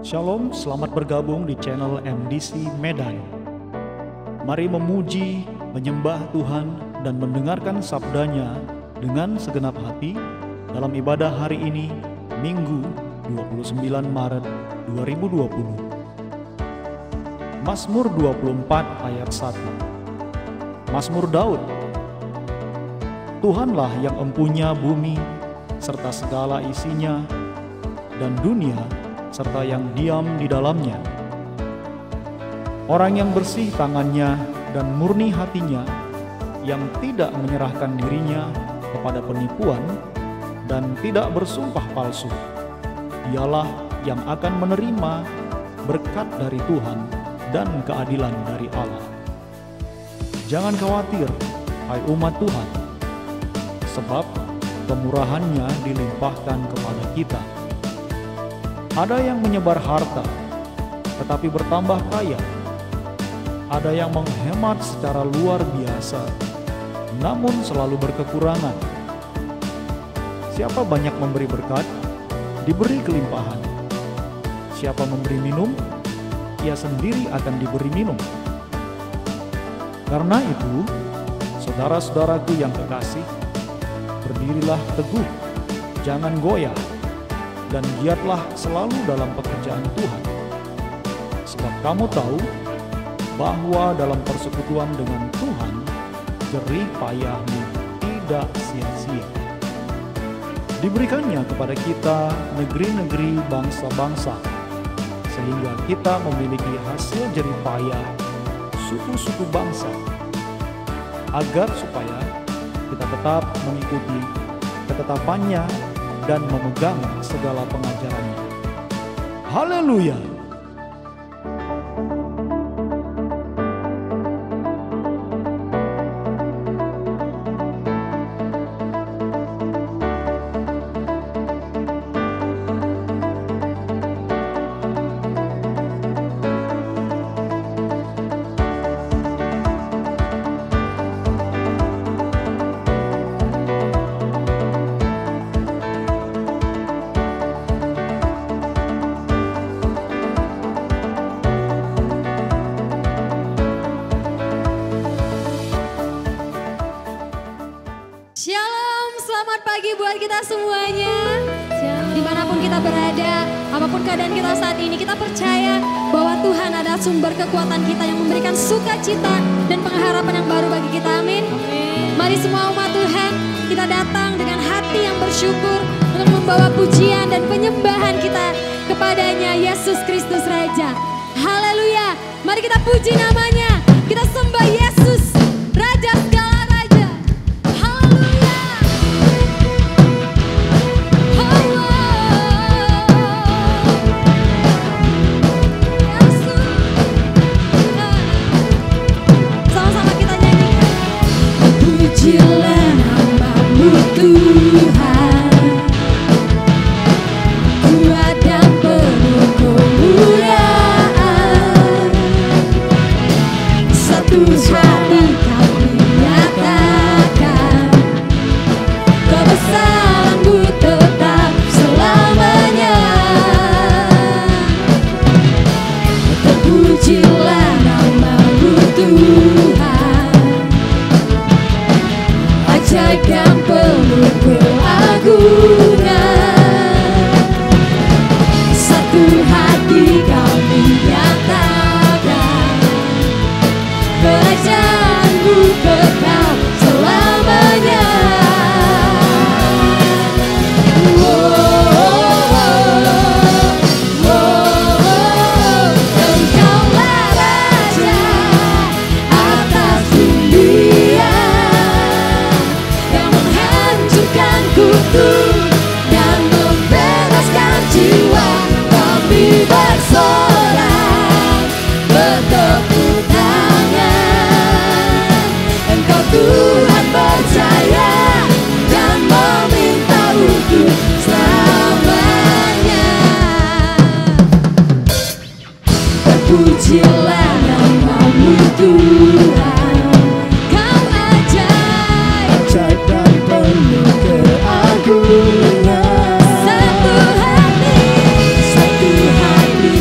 Shalom, selamat bergabung di channel MDC Medan. Mari memuji, menyembah Tuhan dan mendengarkan sabdanya dengan segenap hati dalam ibadah hari ini, Minggu 29 Maret 2020. Mazmur 24 ayat 1. Mazmur Daud. Tuhanlah yang empunya bumi serta segala isinya dan dunia serta yang diam di dalamnya. Orang yang bersih tangannya dan murni hatinya, yang tidak menyerahkan dirinya kepada penipuan dan tidak bersumpah palsu, dialah yang akan menerima berkat dari Tuhan dan keadilan dari Allah. Jangan khawatir, hai umat Tuhan, sebab kemurahannya dilimpahkan kepada kita. Ada yang menyebar harta, tetapi bertambah kaya. Ada yang menghemat secara luar biasa, namun selalu berkekurangan. Siapa banyak memberi berkat, diberi kelimpahan. Siapa memberi minum, ia sendiri akan diberi minum. Karena itu, saudara-saudaraku yang kekasih, berdirilah teguh, jangan goyah, dan giatlah selalu dalam pekerjaan Tuhan. Sebab kamu tahu bahwa dalam persekutuan dengan Tuhan, jerih payahmu tidak sia-sia. Diberikannya kepada kita negeri-negeri bangsa-bangsa, sehingga kita memiliki hasil jerih payah suku-suku bangsa, agar supaya kita tetap mengikuti ketetapannya dan memegang segala pengajarannya. Haleluya! Shalom, selamat pagi buat kita semuanya. Dimanapun kita berada, apapun keadaan kita saat ini, kita percaya bahwa Tuhan adalah sumber kekuatan kita yang memberikan sukacita dan pengharapan yang baru bagi kita. Amin. Mari semua umat Tuhan, kita datang dengan hati yang bersyukur untuk membawa pujian dan penyembahan kita kepadanya, Yesus Kristus Raja. Haleluya. Mari kita puji namanya, kita sembah Yesus, Raja segala Raja. Pujilah namamu Tuhan, kuat dan penuh kemuliaan. Satu hati kami nyatakan, kebesaranmu tetap selamanya. Terpujilah namamu Tuhan, ajaib dan penuh keagungan. Satu hati kami nyatakan, kerajaanmu kekal selamanya. Engkaulah Raja atas dunia, yang menghancurkan kutu dan membebaskan jiwa. Kami bersorak, bertepuk tangan. Engkau Tuhan percaya dan meminta untuk selamanya. Terpujilah namamu Tuhan, Kau ajaib dan penuh keagungan. Satu hati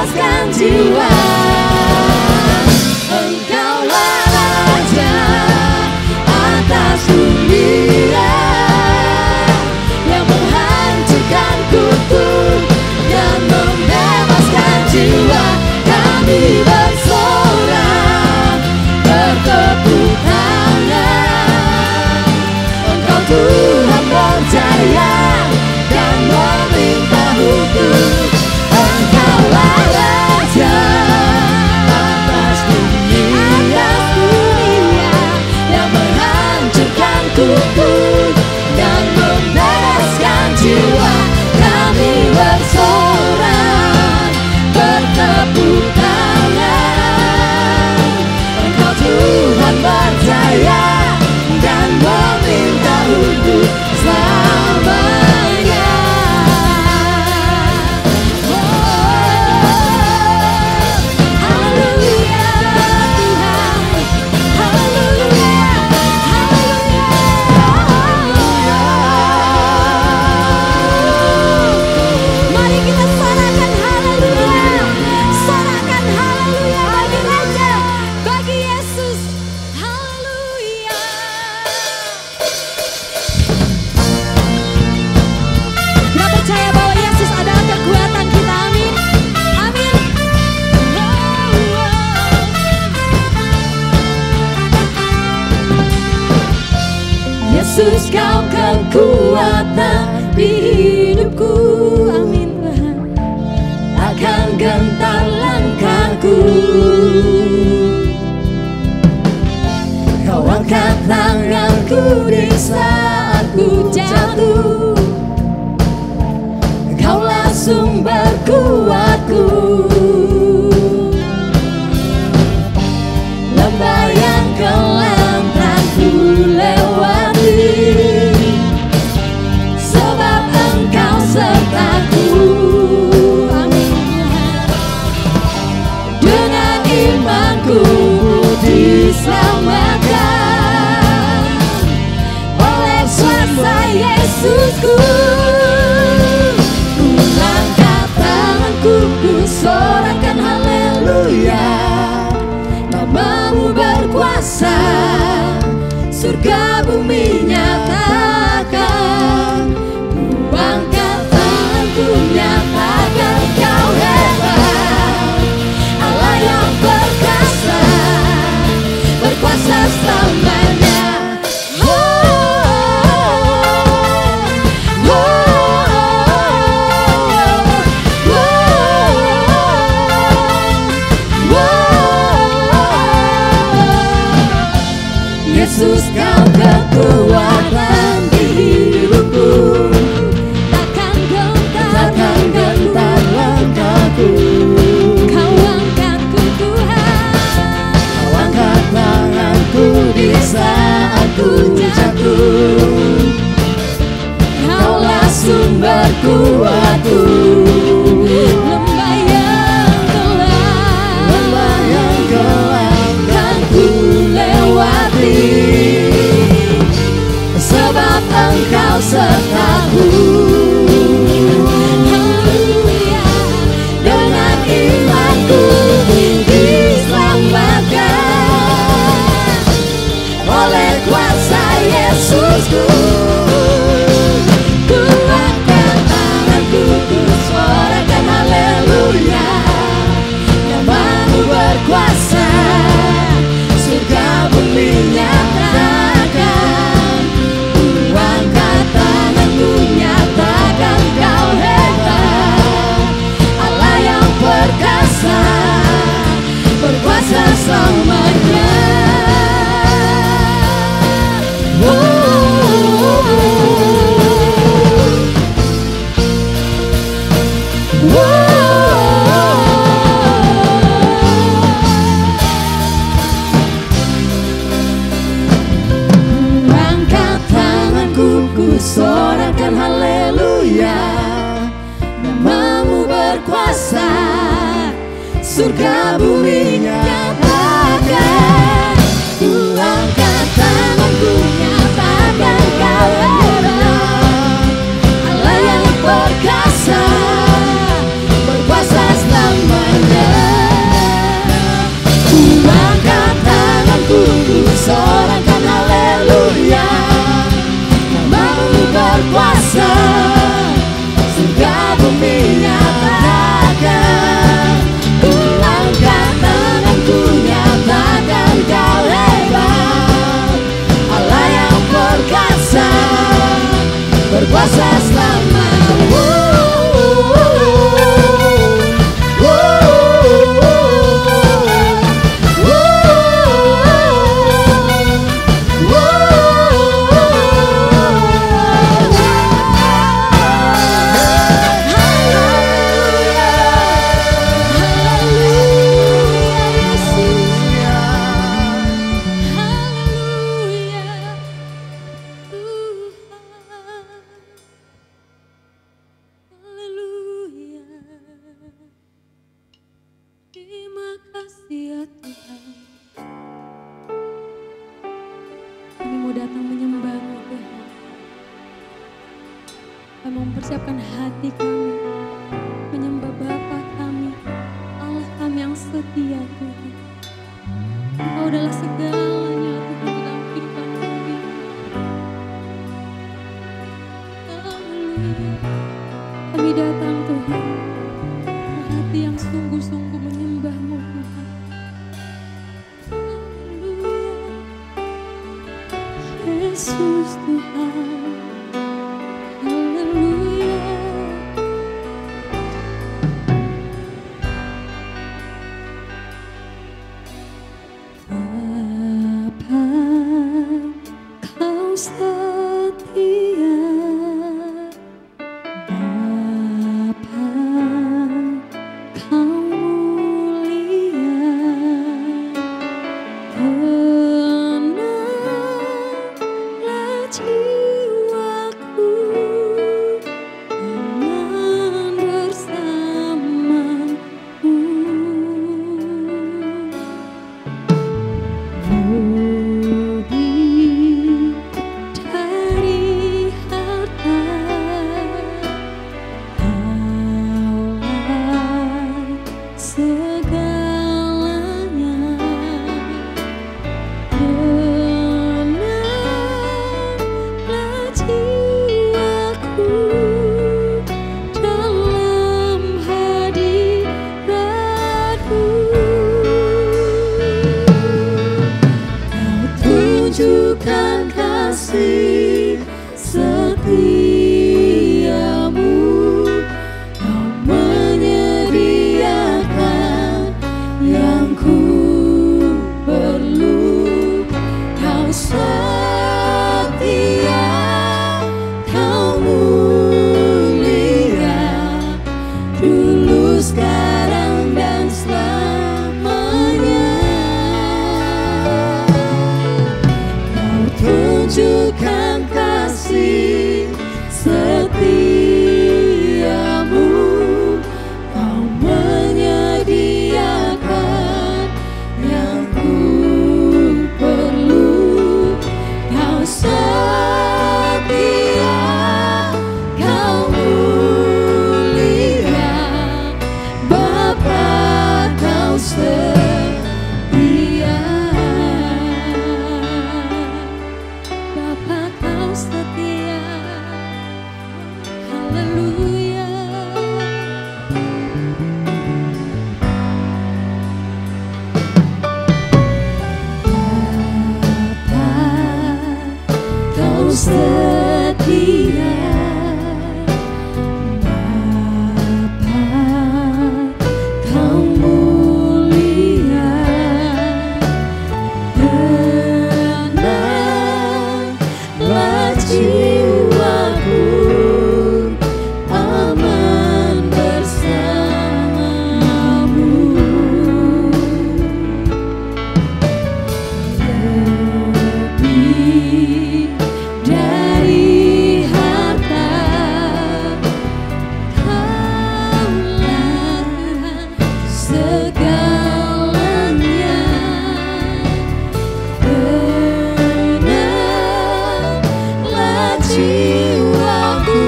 membebaskan jiwa. Engkaulah Raja atas dunia yang menghancurkan kutub dan membebaskan jiwa. Kami bersorak bertepuk tangan. Engkau Tuhan berjaya dan memerintah hukum. Engkaulah Raja atas dunia yang menghancurkan kutub dan membebaskan jiwa. Kami bersorak bertepuk tangan. Engkau Tuhan berjaya dan memerintah untuk selamanya. Haleluya Tuhan, haleluya, haleluya. Mari kita sorakan haleluya, sorakan haleluya bagi Raja, bagi Yesus. Haleluya. Kita percaya bahwa Yesus adalah kekuatan kita. Amin. Amin. Yesus, kau kekuatan di hidupku. Amin Tuhan. Takkan gentar langkahku. Kau angkat tanganku di saat ku jatuh. Kaulah sumber kuatku. Lembah yang kelam telah ku lewati, sebab Engkau sertaku. Amin Tuhan. Dengan imanku diselamatkan oleh kuasa Yesusku. Ku angkat tanganku, ku sorakan haleluya. Namamu berkuasa, surga bumi nyatakan. Ku angkat tanganku, nyatakan Kau hebat, Allah yang perkasa, berkuasa selamanya. Yesus, Kau kekuatan di hidupku. Takkan gentar langkahku. Kau angkatku Tuhan. Kau angkat tanganku di saat ku jatuh. Kaulah sumber kuatku. Lembah yang kelam kan ku lewati, sebab Engkau sertaku. Haleluya. Dengan imanku diselamatkan oleh kuasa Yesusku. Ku angkat tanganku, ku sorakan haleluya. Namamu berkuasa, surga bumi nyatakan. Ku angkat tanganku, nyatakan Kau hebat, Allah yang perkasa, berkuasa selamanya. Angkat tanganku, ku sorakan haleluya. Namamu berkuasa, surga bumi nyatakan. Ku angkat tanganku, nyatakan Kau hebat, Allah yang perkasa, berkuasa selamanya. Terima kasih ya Tuhan. Kami mau datang menyembah-Mu Tuhan. Kami mau mempersiapkan hati kami menyembah Bapa kami, Allah kami yang setia Tuhan. Engkau adalah segalanya Tuhan dalam kehidupan kami. Haleluya. Kami datang Tuhan, hati yang sungguh-sungguh menyembah-Mu Tuhan. Haleluya. Yesus Tuhan. Haleluya. Bapa, Kau setia. Bapa, Kau mulia. Tenanglah jiwaku, aman bersama-Mu. Lebih dari harta, Kaulah segalanya. Tenanglah jiwaku dalam hadirat-Mu. Kau tunjukkan kasih setiamu, Kau menyediakan yang ku perlu. Kau setia, Kau mulia, dulu, sekarang, dan selamanya. Kau tunjukkan kasih setiamu, Kau menyediakan yang ku perlu. Kau setia, Kau mulia, Bapa, Kau setia. Bapa, Kau setia. Haleluya. Bapa, Kau setia. Bapa, Kau mulia. Tenanglah jiwaku, aman bersama-Mu. Lebih dari harta, Kaulah Tuhan segalanya. Tenanglah jiwaku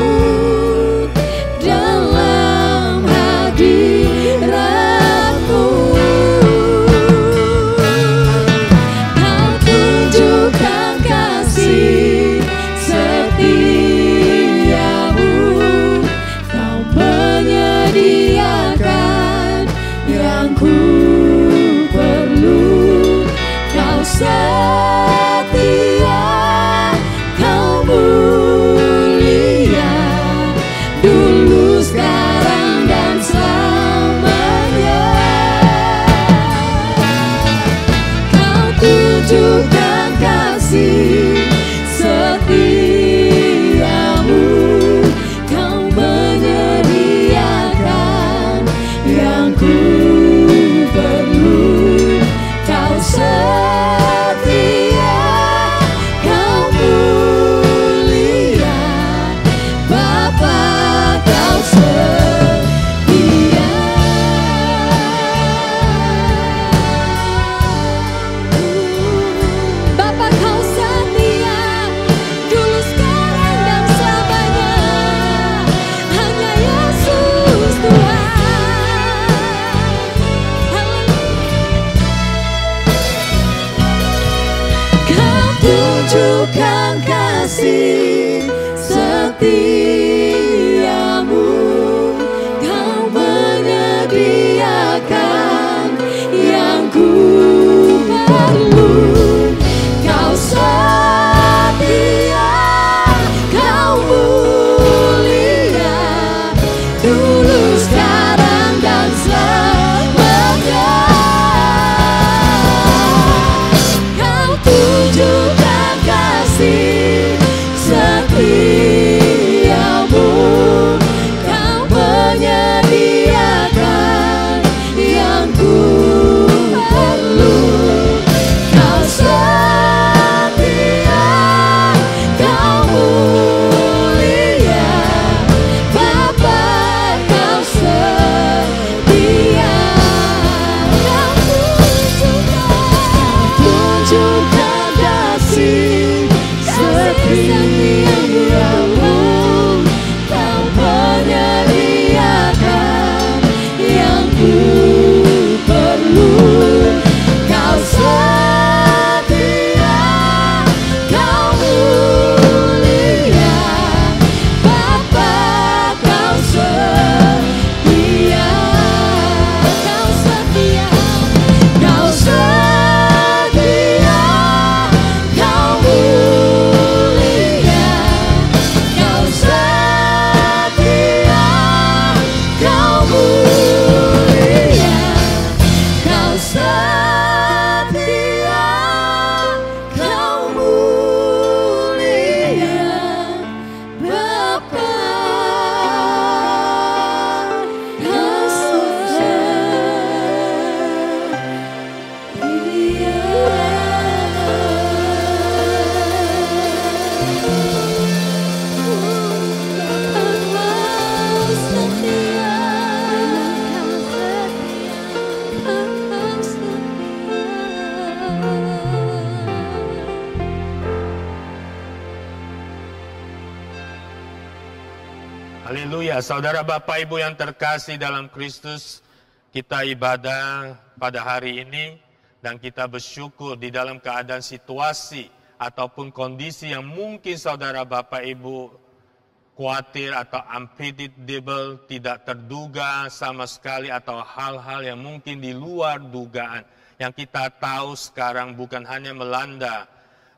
dalam hadirat-Mu. Kau tunjukkan kasih setiamu, Kau menyediakan yang ku perlu. Kau setia, Kau mulia, dulu, sekarang, dan selamanya. Kau tunjukkan kasih setiamu, Kau menyediakan yang ku perlu. Kau setia, Kau mulia, Bapa, Kau setia. Haleluya, saudara Bapak Ibu yang terkasih dalam Kristus, kita ibadah pada hari ini dan kita bersyukur di dalam keadaan situasi ataupun kondisi yang mungkin saudara Bapak Ibu khawatir atau unpredictable, tidak terduga sama sekali, atau hal-hal yang mungkin di luar dugaan. Yang kita tahu sekarang bukan hanya melanda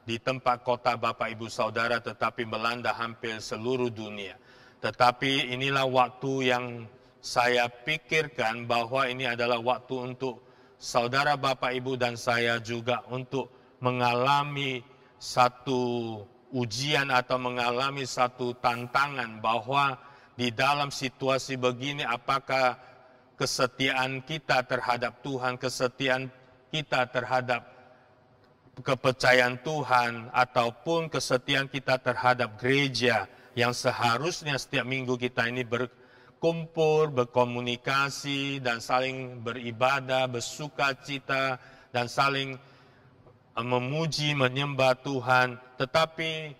di tempat kota Bapak Ibu Saudara, tetapi melanda hampir seluruh dunia. Tetapi inilah waktu yang saya pikirkan bahwa ini adalah waktu untuk saudara Bapak Ibu dan saya juga untuk mengalami satu ujian atau mengalami satu tantangan bahwa di dalam situasi begini apakah kesetiaan kita terhadap Tuhan, kesetiaan kita terhadap kepercayaan Tuhan, ataupun kesetiaan kita terhadap gereja yang seharusnya setiap minggu kita ini berkumpul, berkomunikasi, dan saling beribadah, bersukacita, dan saling memuji, menyembah Tuhan. Tetapi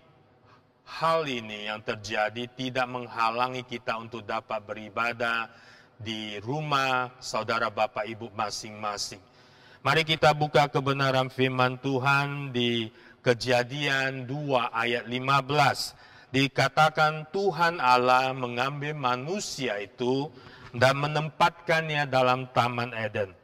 hal ini yang terjadi tidak menghalangi kita untuk dapat beribadah di rumah saudara Bapak Ibu masing-masing. Mari kita buka kebenaran firman Tuhan di Kejadian 2 ayat 15. Dikatakan Tuhan Allah mengambil manusia itu dan menempatkannya dalam Taman Eden,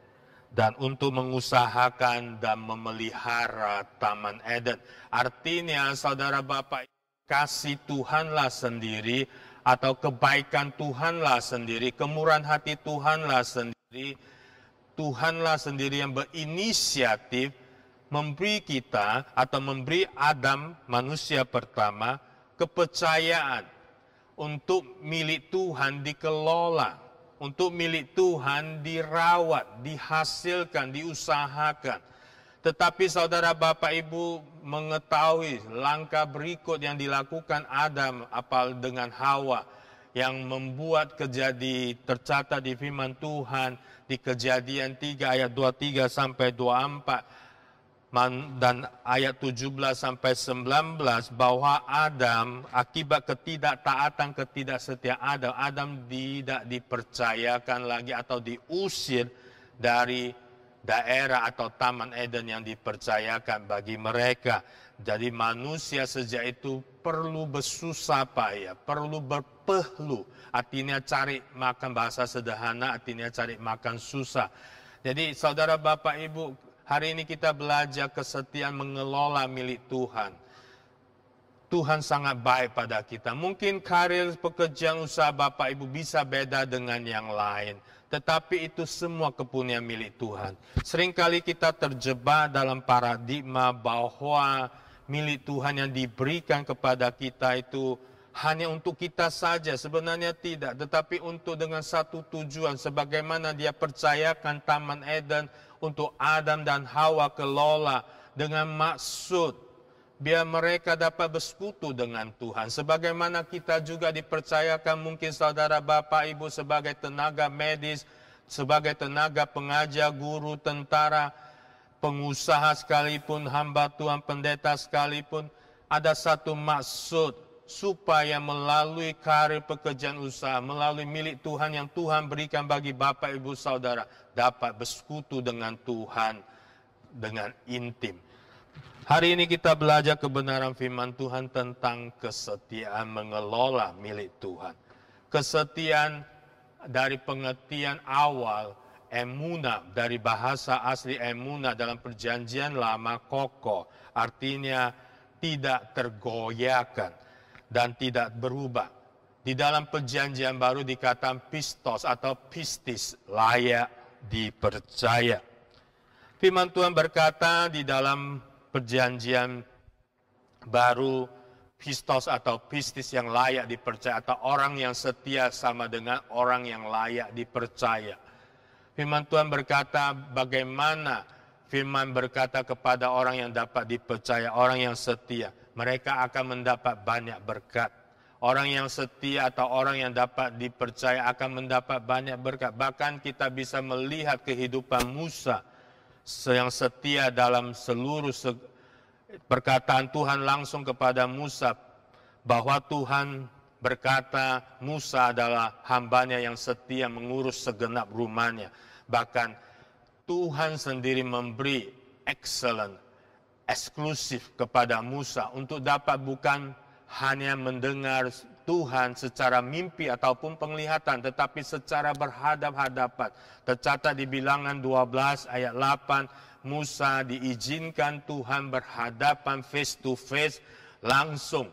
dan untuk mengusahakan dan memelihara Taman Eden. Artinya saudara Bapak, kasih Tuhanlah sendiri atau kebaikan Tuhanlah sendiri, kemurahan hati Tuhanlah sendiri, Tuhanlah sendiri yang berinisiatif memberi kita atau memberi Adam, manusia pertama, kepercayaan untuk milik Tuhan dikelola, untuk milik Tuhan dirawat, dihasilkan, diusahakan. Tetapi saudara Bapak Ibu mengetahui langkah berikut yang dilakukan Adam apal dengan Hawa, yang membuat tercatat di firman Tuhan di Kejadian 3 ayat 23 sampai 24 dan ayat 17 sampai 19, bahwa Adam akibat ketidaktaatan, ketidaksetiaan Adam tidak dipercayakan lagi atau diusir dari daerah atau Taman Eden yang dipercayakan bagi mereka. Jadi manusia sejak itu perlu bersusah payah, perlu berpehlu, artinya cari makan, bahasa sederhana artinya cari makan susah. Jadi saudara Bapak Ibu, hari ini kita belajar kesetiaan mengelola milik Tuhan. Tuhan sangat baik pada kita. Mungkin karir, pekerjaan, usaha Bapak Ibu bisa beda dengan yang lain, tetapi itu semua kepunyaan milik Tuhan. Seringkali kita terjebak dalam paradigma bahwa milik Tuhan yang diberikan kepada kita itu hanya untuk kita saja. Sebenarnya tidak, tetapi untuk dengan satu tujuan, sebagaimana Dia percayakan Taman Eden untuk Adam dan Hawa kelola dengan maksud biar mereka dapat bersekutu dengan Tuhan. Sebagaimana kita juga dipercayakan mungkin saudara Bapak Ibu sebagai tenaga medis, sebagai tenaga pengajar, guru, tentara, pengusaha sekalipun, hamba Tuhan, pendeta sekalipun, ada satu maksud supaya melalui karir, pekerjaan, usaha, melalui milik Tuhan yang Tuhan berikan bagi Bapak Ibu Saudara, dapat bersekutu dengan Tuhan dengan intim. Hari ini kita belajar kebenaran firman Tuhan tentang kesetiaan mengelola milik Tuhan. Kesetiaan dari pengertian awal, emunah, dari bahasa asli emunah dalam perjanjian lama, kokoh, artinya tidak tergoyahkan dan tidak berubah. Di dalam perjanjian baru dikatakan pistos atau pistis, layak dipercaya. Firman Tuhan berkata di dalam perjanjian baru, pistos atau pistis yang layak dipercaya, atau orang yang setia sama dengan orang yang layak dipercaya. Firman Tuhan berkata bagaimana firman berkata kepada orang yang dapat dipercaya, orang yang setia, mereka akan mendapat banyak berkat. Orang yang setia atau orang yang dapat dipercaya akan mendapat banyak berkat. Bahkan kita bisa melihat kehidupan Musa yang setia dalam seluruh perkataan Tuhan langsung kepada Musa, bahwa Tuhan berkata Musa adalah hambanya yang setia mengurus segenap rumahnya. Bahkan Tuhan sendiri memberi eksklusif kepada Musa untuk dapat bukan hanya mendengar Tuhan secara mimpi ataupun penglihatan, tetapi secara berhadap-hadapan. Tercatat di Bilangan 12 ayat 8, Musa diizinkan Tuhan berhadapan face to face langsung,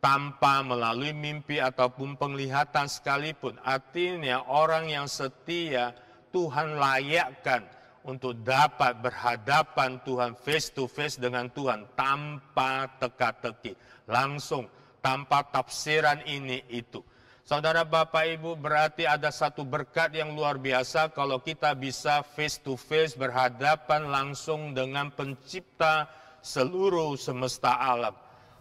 tanpa melalui mimpi ataupun penglihatan sekalipun. Artinya orang yang setia Tuhan layakkan untuk dapat berhadapan Tuhan face to face dengan Tuhan tanpa teka-teki, langsung, tanpa tafsiran ini itu. Saudara Bapak Ibu, berarti ada satu berkat yang luar biasa kalau kita bisa face to face berhadapan langsung dengan pencipta seluruh semesta alam.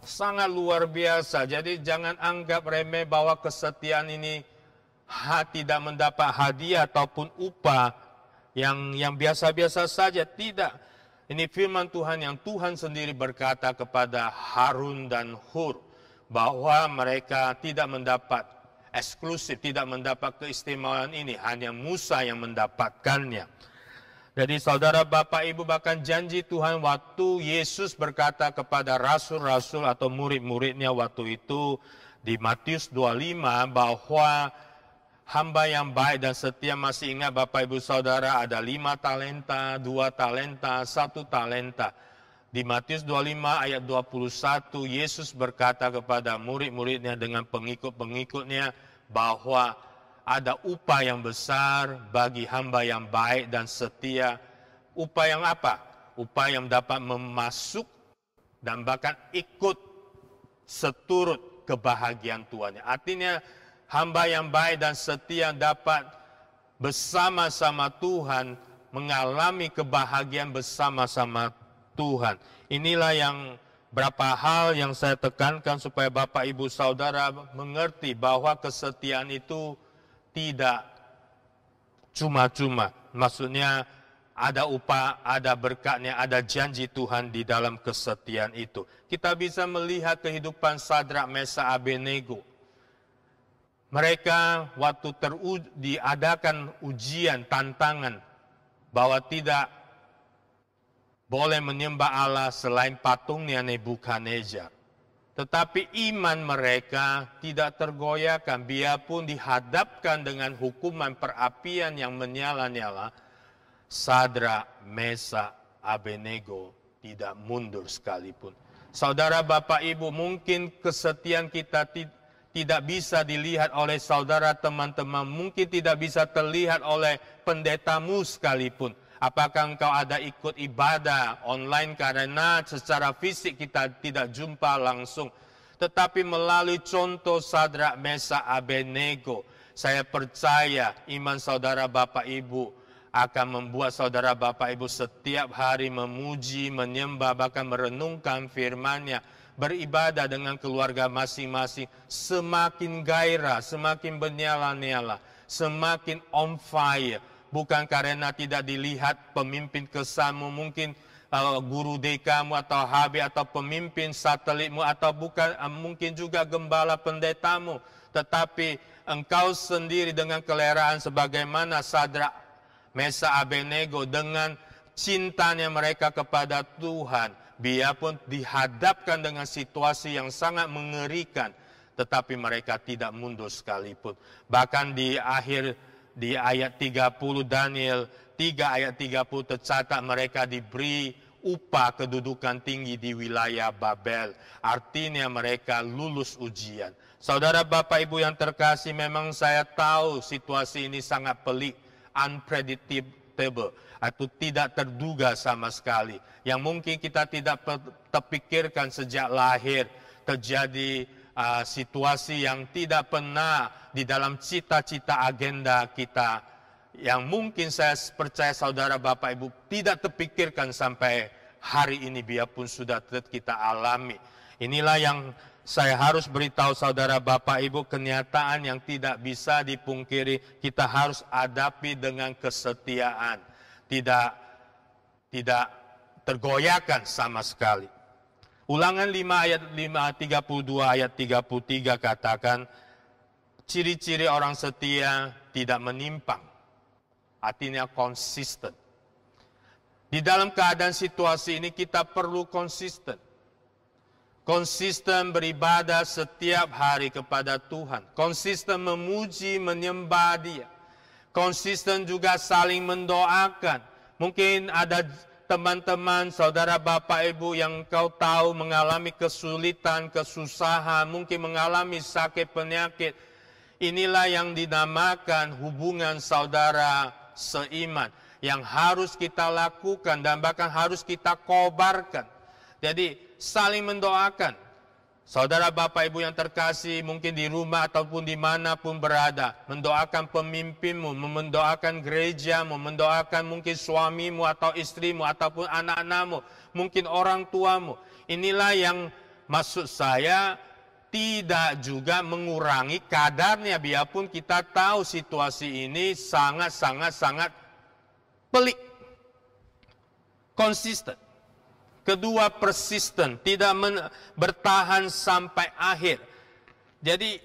Sangat luar biasa. Jadi jangan anggap remeh bahwa kesetiaan ini tidak mendapat hadiah ataupun upah yang biasa-biasa saja. Tidak. Ini firman Tuhan yang Tuhan sendiri berkata kepada Harun dan Hur, bahwa mereka tidak mendapat eksklusif, tidak mendapat keistimewaan ini, hanya Musa yang mendapatkannya. Jadi saudara Bapak Ibu, bahkan janji Tuhan waktu Yesus berkata kepada rasul-rasul atau murid-muridnya waktu itu di Matius 25 bahwa hamba yang baik dan setia, masih ingat Bapak Ibu Saudara, ada 5 talenta, 2 talenta, 1 talenta. Di Matius 25 ayat 21, Yesus berkata kepada murid-muridnya dengan pengikut-pengikutnya bahwa ada upah yang besar bagi hamba yang baik dan setia. Upah yang apa? Upah yang dapat memasuk dan bahkan ikut seturut kebahagiaan Tuhan. Artinya hamba yang baik dan setia dapat bersama-sama Tuhan mengalami kebahagiaan bersama-sama Tuhan. Inilah yang berapa hal yang saya tekankan supaya Bapak Ibu Saudara mengerti bahwa kesetiaan itu tidak cuma-cuma. Maksudnya ada upah, ada berkatnya, ada janji Tuhan di dalam kesetiaan itu. Kita bisa melihat kehidupan Sadrak, Mesak, Abednego. Mereka waktu diadakan ujian, tantangan, bahwa tidak boleh menyembah Allah selain patungnya Nebukadnezar. Tetapi iman mereka tidak tergoyahkan, biarpun dihadapkan dengan hukuman perapian yang menyala-nyala. Sadrak, Mesak, Abednego tidak mundur sekalipun. Saudara Bapak Ibu, mungkin kesetiaan kita tidak bisa dilihat oleh saudara teman-teman, mungkin tidak bisa terlihat oleh pendetamu sekalipun. Apakah engkau ada ikut ibadah online karena secara fisik kita tidak jumpa langsung. Tetapi melalui contoh Sadrak, Mesak, Abednego, saya percaya iman saudara Bapak Ibu akan membuat saudara Bapak Ibu setiap hari memuji, menyembah, bahkan merenungkan firman-Nya, beribadah dengan keluarga masing-masing, semakin gairah, semakin bernyala-nyala, semakin on fire. Bukan karena tidak dilihat pemimpin kesanmu, mungkin guru dekamu atau HB atau pemimpin satelitmu, atau bukan mungkin juga gembala pendetamu, tetapi engkau sendiri dengan keleraan sebagaimana Sadrak, Mesak, Abednego, dengan cintanya mereka kepada Tuhan, biarpun dihadapkan dengan situasi yang sangat mengerikan, tetapi mereka tidak mundur sekalipun. Bahkan di ayat 30 Daniel 3 ayat 30 tercatat mereka diberi upah kedudukan tinggi di wilayah Babel. Artinya mereka lulus ujian. Saudara Bapak Ibu yang terkasih, memang saya tahu situasi ini sangat pelik, unpredictable, atau tidak terduga sama sekali. Yang mungkin kita tidak terpikirkan sejak lahir, terjadi situasi yang tidak pernah di dalam cita-cita agenda kita, yang mungkin saya percaya saudara Bapak Ibu tidak terpikirkan sampai hari ini, biarpun sudah kita alami. Inilah yang saya harus beritahu saudara Bapak Ibu, kenyataan yang tidak bisa dipungkiri, kita harus hadapi dengan kesetiaan, tidak tergoyahkan sama sekali. Ulangan 5 ayat 32 ayat 33 katakan, ciri-ciri orang setia tidak menyimpang. Artinya konsisten. Di dalam keadaan situasi ini kita perlu konsisten. Konsisten beribadah setiap hari kepada Tuhan. Konsisten memuji, menyembah Dia. Konsisten juga saling mendoakan. Mungkin ada teman-teman, saudara, bapak, ibu yang kau tahu mengalami kesulitan, kesusahan, mungkin mengalami sakit, penyakit. Inilah yang dinamakan hubungan saudara seiman yang harus kita lakukan dan bahkan harus kita kobarkan. Jadi saling mendoakan. Saudara, bapak, ibu yang terkasih, mungkin di rumah ataupun dimanapun berada, mendoakan pemimpinmu, mendoakan gerejamu, mendoakan mungkin suamimu atau istrimu ataupun anak-anakmu, mungkin orang tuamu. Inilah yang maksud saya, tidak juga mengurangi kadarnya, biarpun kita tahu situasi ini sangat pelik. Konsisten. Kedua, persisten, tidak bertahan sampai akhir. Jadi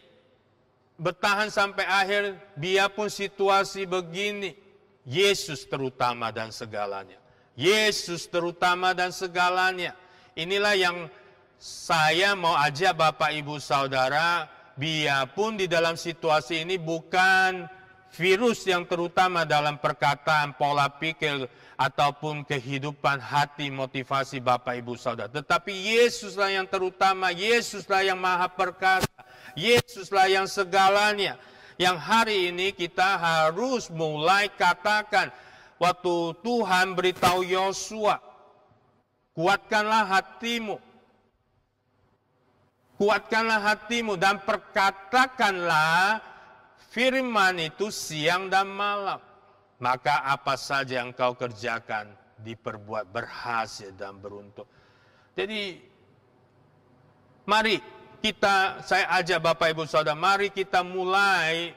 bertahan sampai akhir biarpun situasi begini. Yesus terutama dan segalanya. Yesus terutama dan segalanya. Inilah yang saya mau ajak Bapak Ibu Saudara, biarpun di dalam situasi ini bukan virus yang terutama dalam perkataan, pola pikir, ataupun kehidupan hati, motivasi Bapak Ibu Saudara. Tetapi Yesuslah yang terutama, Yesuslah yang maha perkasa, Yesuslah yang segalanya. Yang hari ini kita harus mulai katakan, waktu Tuhan beritahu Yosua, kuatkanlah hatimu. Kuatkanlah hatimu dan perkatakanlah firman itu siang dan malam. Maka apa saja yang kau kerjakan diperbuat berhasil dan beruntung. Jadi mari saya ajak Bapak Ibu Saudara, mari kita mulai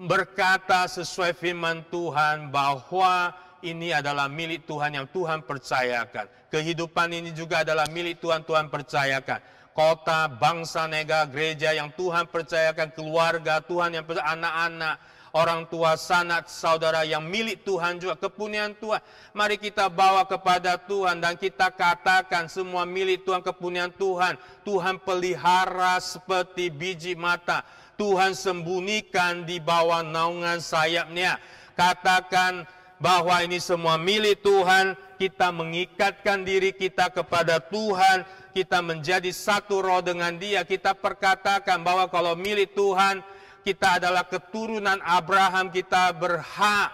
berkata sesuai firman Tuhan bahwa ini adalah milik Tuhan yang Tuhan percayakan. Kehidupan ini juga adalah milik Tuhan, Tuhan percayakan. Kota, bangsa, negara, gereja yang Tuhan percayakan, keluarga Tuhan yang percayakan, anak-anak, orang tua, sanak, saudara yang milik Tuhan juga, kepunyaan Tuhan. Mari kita bawa kepada Tuhan dan kita katakan semua milik Tuhan, kepunyaan Tuhan. Tuhan pelihara seperti biji mata. Tuhan sembunyikan di bawah naungan sayapnya. Katakan bahwa ini semua milik Tuhan. Kita mengikatkan diri kita kepada Tuhan. Kita menjadi satu roh dengan Dia. Kita perkatakan bahwa kalau milik Tuhan, kita adalah keturunan Abraham, kita berhak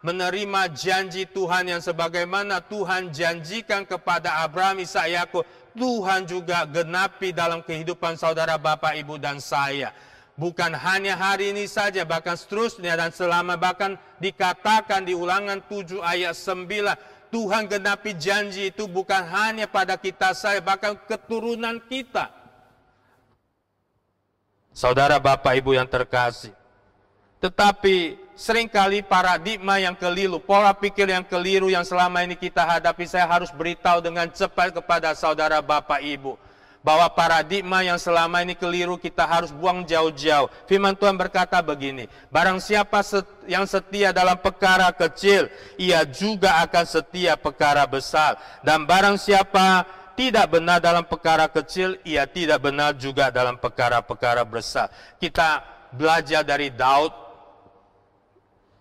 menerima janji Tuhan yang sebagaimana Tuhan janjikan kepada Abraham, Ishak, Yakub. Tuhan juga genapi dalam kehidupan saudara, bapak, ibu, dan saya. Bukan hanya hari ini saja, bahkan seterusnya dan selama, bahkan dikatakan di Ulangan 7 ayat 9. Tuhan genapi janji itu bukan hanya pada kita saya, bahkan keturunan kita. Saudara, bapak, ibu yang terkasih. Tetapi seringkali paradigma yang keliru, pola pikir yang keliru yang selama ini kita hadapi, saya harus beritahu dengan cepat kepada saudara, bapak, ibu. Bahwa paradigma yang selama ini keliru kita harus buang jauh-jauh. Firman Tuhan berkata begini, barang siapa yang setia dalam perkara kecil, ia juga akan setia perkara besar. Dan barang siapa tidak benar dalam perkara kecil, ia tidak benar juga dalam perkara-perkara besar. Kita belajar dari Daud.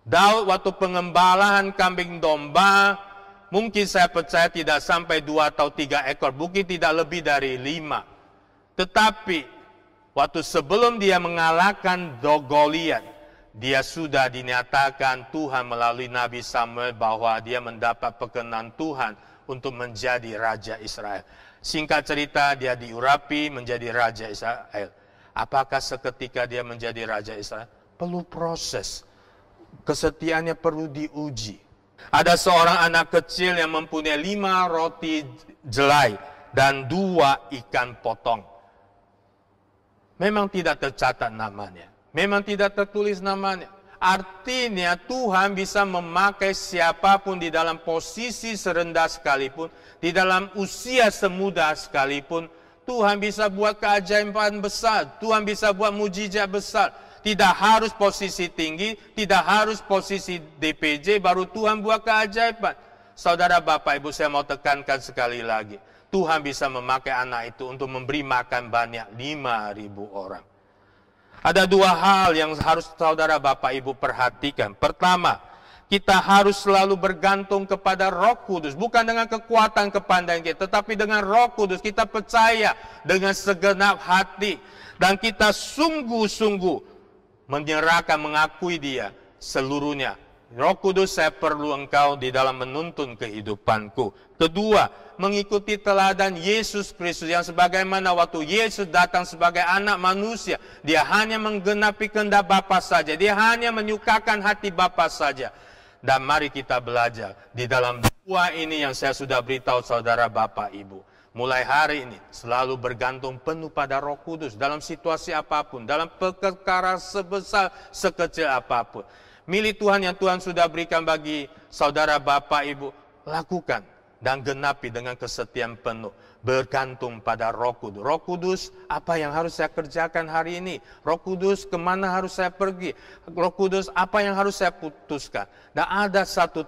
Daud waktu pengembalaan kambing domba, mungkin saya percaya tidak sampai 2 atau 3 ekor, mungkin tidak lebih dari 5. Tetapi waktu sebelum dia mengalahkan Goliat, dia sudah dinyatakan Tuhan melalui Nabi Samuel bahwa dia mendapat perkenan Tuhan untuk menjadi Raja Israel. Singkat cerita, dia diurapi menjadi Raja Israel. Apakah seketika dia menjadi Raja Israel? Perlu proses. Kesetiaannya perlu diuji. Ada seorang anak kecil yang mempunyai 5 roti jelai dan 2 ikan potong. Memang tidak tercatat namanya. Memang tidak tertulis namanya. Artinya Tuhan bisa memakai siapapun di dalam posisi serendah sekalipun, di dalam usia semuda sekalipun. Tuhan bisa buat keajaiban besar, Tuhan bisa buat mujizat besar. Tidak harus posisi tinggi, tidak harus posisi DPJ baru Tuhan buat keajaiban. Saudara Bapak Ibu, saya mau tekankan sekali lagi. Tuhan bisa memakai anak itu untuk memberi makan banyak 5.000 orang. Ada dua hal yang harus saudara Bapak Ibu perhatikan. Pertama, kita harus selalu bergantung kepada Roh Kudus. Bukan dengan kekuatan kepandaian kita, tetapi dengan Roh Kudus. Kita percaya dengan segenap hati. Dan kita sungguh-sungguh menyerahkan, mengakui Dia seluruhnya. Roh Kudus, saya perlu Engkau di dalam menuntun kehidupanku. Kedua, mengikuti teladan Yesus Kristus yang sebagaimana waktu Yesus datang sebagai anak manusia, Dia hanya menggenapi kehendak Bapa saja. Dia hanya menyukakan hati Bapa saja. Dan mari kita belajar di dalam dua ini yang saya sudah beritahu saudara Bapak Ibu. Mulai hari ini selalu bergantung penuh pada Roh Kudus dalam situasi apapun, dalam perkara sebesar sekecil apapun. Milik Tuhan yang Tuhan sudah berikan bagi saudara Bapak Ibu, lakukan dan genapi dengan kesetiaan penuh. Bergantung pada Roh Kudus. Roh Kudus, apa yang harus saya kerjakan hari ini? Roh Kudus, kemana harus saya pergi? Roh Kudus, apa yang harus saya putuskan? Dan ada satu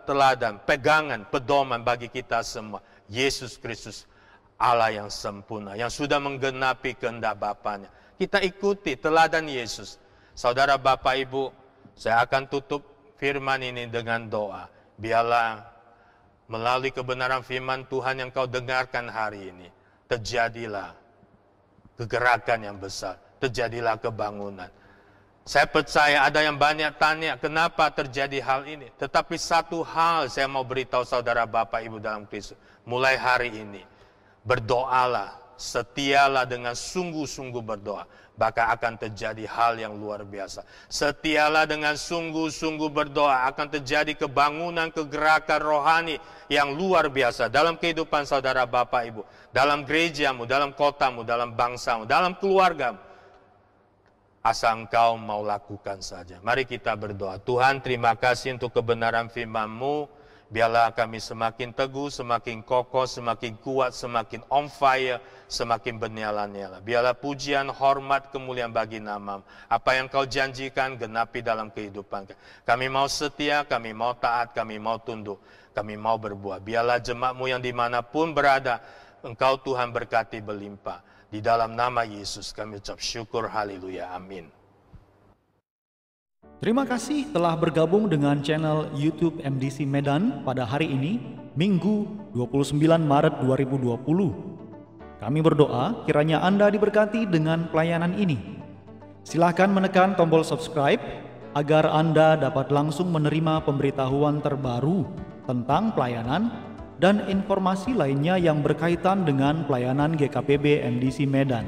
teladan, pegangan, pedoman bagi kita semua. Yesus Kristus, Allah yang sempurna, yang sudah menggenapi kehendak Bapanya. Kita ikuti teladan Yesus. Saudara Bapak Ibu, saya akan tutup firman ini dengan doa. Biarlah melalui kebenaran firman Tuhan yang kau dengarkan hari ini, terjadilah kegerakan yang besar, terjadilah kebangunan. Saya percaya ada yang banyak tanya kenapa terjadi hal ini. Tetapi satu hal saya mau beritahu saudara Bapak Ibu dalam Kristus. Mulai hari ini, berdoalah, setialah dengan sungguh-sungguh berdoa. Maka akan terjadi hal yang luar biasa. Setialah dengan sungguh-sungguh berdoa, akan terjadi kebangunan, kegerakan rohani yang luar biasa dalam kehidupan saudara Bapak Ibu, dalam gerejamu, dalam kotamu, dalam bangsamu, dalam keluargamu. Asal engkau mau lakukan saja. Mari kita berdoa. Tuhan, terima kasih untuk kebenaran firman-Mu. Biarlah kami semakin teguh, semakin kokoh, semakin kuat, semakin on fire, semakin bernyala-nyala. Biarlah pujian, hormat, kemuliaan bagi nama-Mu. Apa yang Kau janjikan, genapi dalam kehidupan. Kami mau setia, kami mau taat, kami mau tunduk, kami mau berbuat. Biarlah jemaat-Mu yang dimanapun berada, Engkau Tuhan berkati berlimpah. Di dalam nama Yesus kami ucap syukur, haleluya, amin. Terima kasih telah bergabung dengan channel YouTube MDC Medan pada hari ini, Minggu 29 Maret 2020. Kami berdoa kiranya Anda diberkati dengan pelayanan ini. Silakan menekan tombol subscribe agar Anda dapat langsung menerima pemberitahuan terbaru tentang pelayanan dan informasi lainnya yang berkaitan dengan pelayanan GKPB MDC Medan.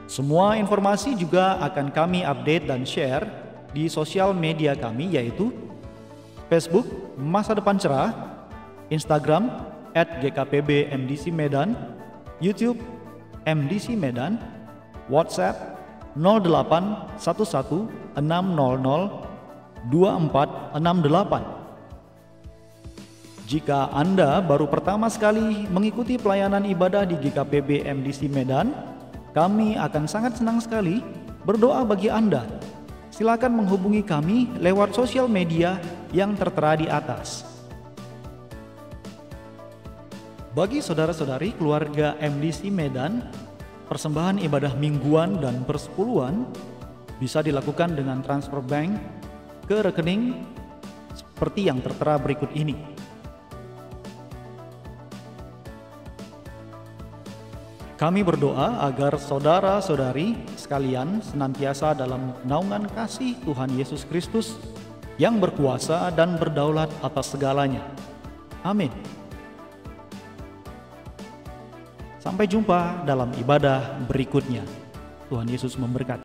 Semua informasi juga akan kami update dan share di sosial media kami, yaitu Facebook Masa Depan Cerah, Instagram @GKPB MDC Medan, YouTube MDC Medan, WhatsApp 0811 600 2468. Jika Anda baru pertama sekali mengikuti pelayanan ibadah di GKPB MDC Medan, kami akan sangat senang sekali berdoa bagi Anda. Silakan menghubungi kami lewat sosial media yang tertera di atas. Bagi saudara-saudari keluarga MDC Medan, persembahan ibadah mingguan dan persepuluhan bisa dilakukan dengan transfer bank ke rekening seperti yang tertera berikut ini. Kami berdoa agar saudara-saudari sekalian senantiasa dalam naungan kasih Tuhan Yesus Kristus yang berkuasa dan berdaulat atas segalanya. Amin. Sampai jumpa dalam ibadah berikutnya. Tuhan Yesus memberkati.